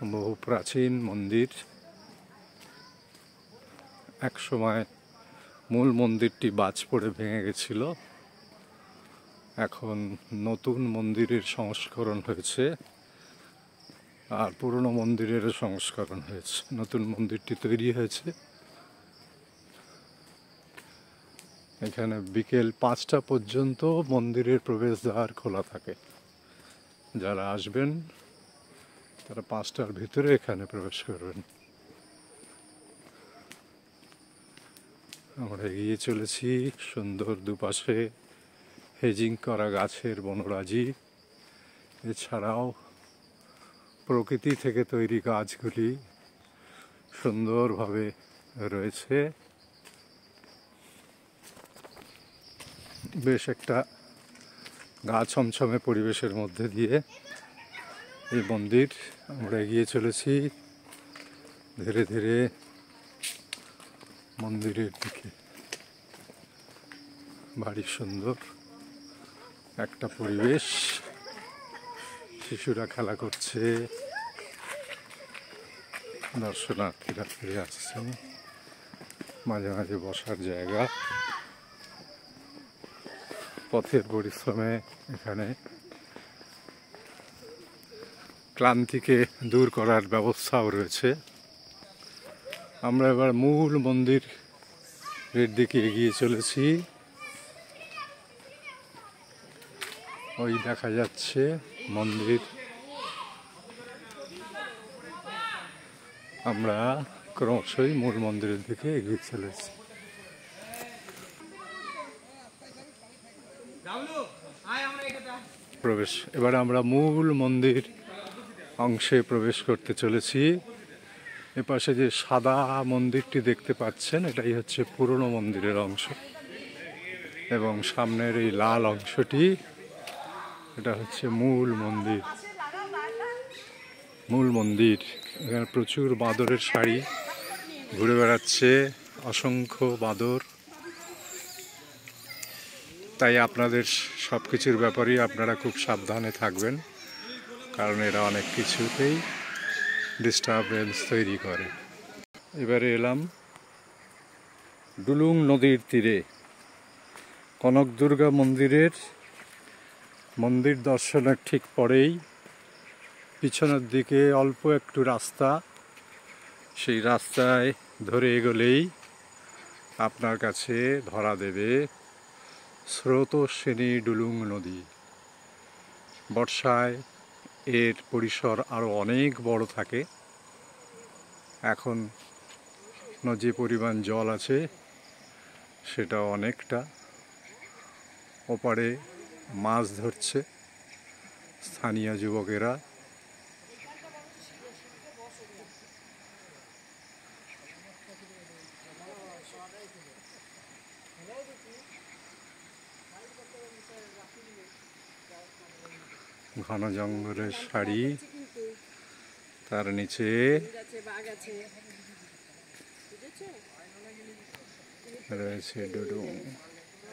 বহু প্রাচীন মন্দির। এক সময় মূল মন্দিরটি বাজ পড়ে ভেঙে গেছিল, এখন নতুন মন্দিরের সংস্করণ হয়েছে আর পুরনো মন্দিরেরও সংস্করণ হয়েছে। নতুন মন্দিরটি তৈরি হয়েছে। এখানে বিকেল 5টা পর্যন্ত মন্দিরের প্রবেশদ্বার খোলা থাকে। যারা আসবেন তারা 5টার ভিতরে এখানে প্রবেশ করবেন। আমরা এগিয়ে চলেছি। সুন্দর দুপাশে হেজিং করা গাছের বনরাজি, এছাড়াও প্রকৃতি থেকে তৈরি গাছগুলি সুন্দরভাবে রয়েছে। বেশ একটা গা ছমছমে পরিবেশের মধ্যে দিয়ে এই মন্দির। আমরা এগিয়ে চলেছি ধীরে ধীরে মন্দিরের দিকে। ভারী সুন্দর একটা পরিবেশ। শিশুরা খেলা করছে, দর্শনার্থীরা ফিরে আসছে, মাঝে মাঝে বসার জায়গা। পথের পরিশ্রমে এখানে ক্লান্তিকে দূর করার ব্যবস্থাও রয়েছে। আমরা এবার মূল মন্দিরের দিকে এগিয়ে চলেছি। ওই দেখা যাচ্ছে মন্দির। আমরা ক্রমশই মূল মন্দিরের দিকে এগিয়ে চলেছি। এবার আমরা মূল মন্দির অংশে প্রবেশ করতে চলেছি। এপাশে যে সাদা মন্দিরটি দেখতে পাচ্ছেন, এটাই হচ্ছে পুরনো মন্দিরের অংশ, এবং সামনের এই লাল অংশটি, এটা হচ্ছে মূল মন্দির। মূল মন্দির। এখানে প্রচুর বাঁদরের সারি ঘুরে বেড়াচ্ছে, অসংখ্য বাঁদর। তাই আপনাদের সব কিছুর ব্যাপারেই আপনারা খুব সাবধানে থাকবেন, কারণ এরা অনেক কিছুতেই ডিস্টারবেন্স তৈরি করে। এবারে এলাম ডুলুং নদীর তীরে। কনক দুর্গা মন্দিরের মন্দির দর্শনের ঠিক পরেই পিছনের দিকে অল্প একটু রাস্তা, সেই রাস্তায় ধরে এগোলেই আপনার কাছে ধরা দেবে স্রোতস্বিনী ডুলুং নদী। বর্ষায় এর পরিসর আরও অনেক বড় থাকে। এখন যে পরিমাণ জল আছে সেটা অনেকটা। ওপারে মাছ ধরছে স্থানীয় যুবকেরা। ঘন জঙ্গলের সারি, তার নিচে রয়েছে ডুলুং।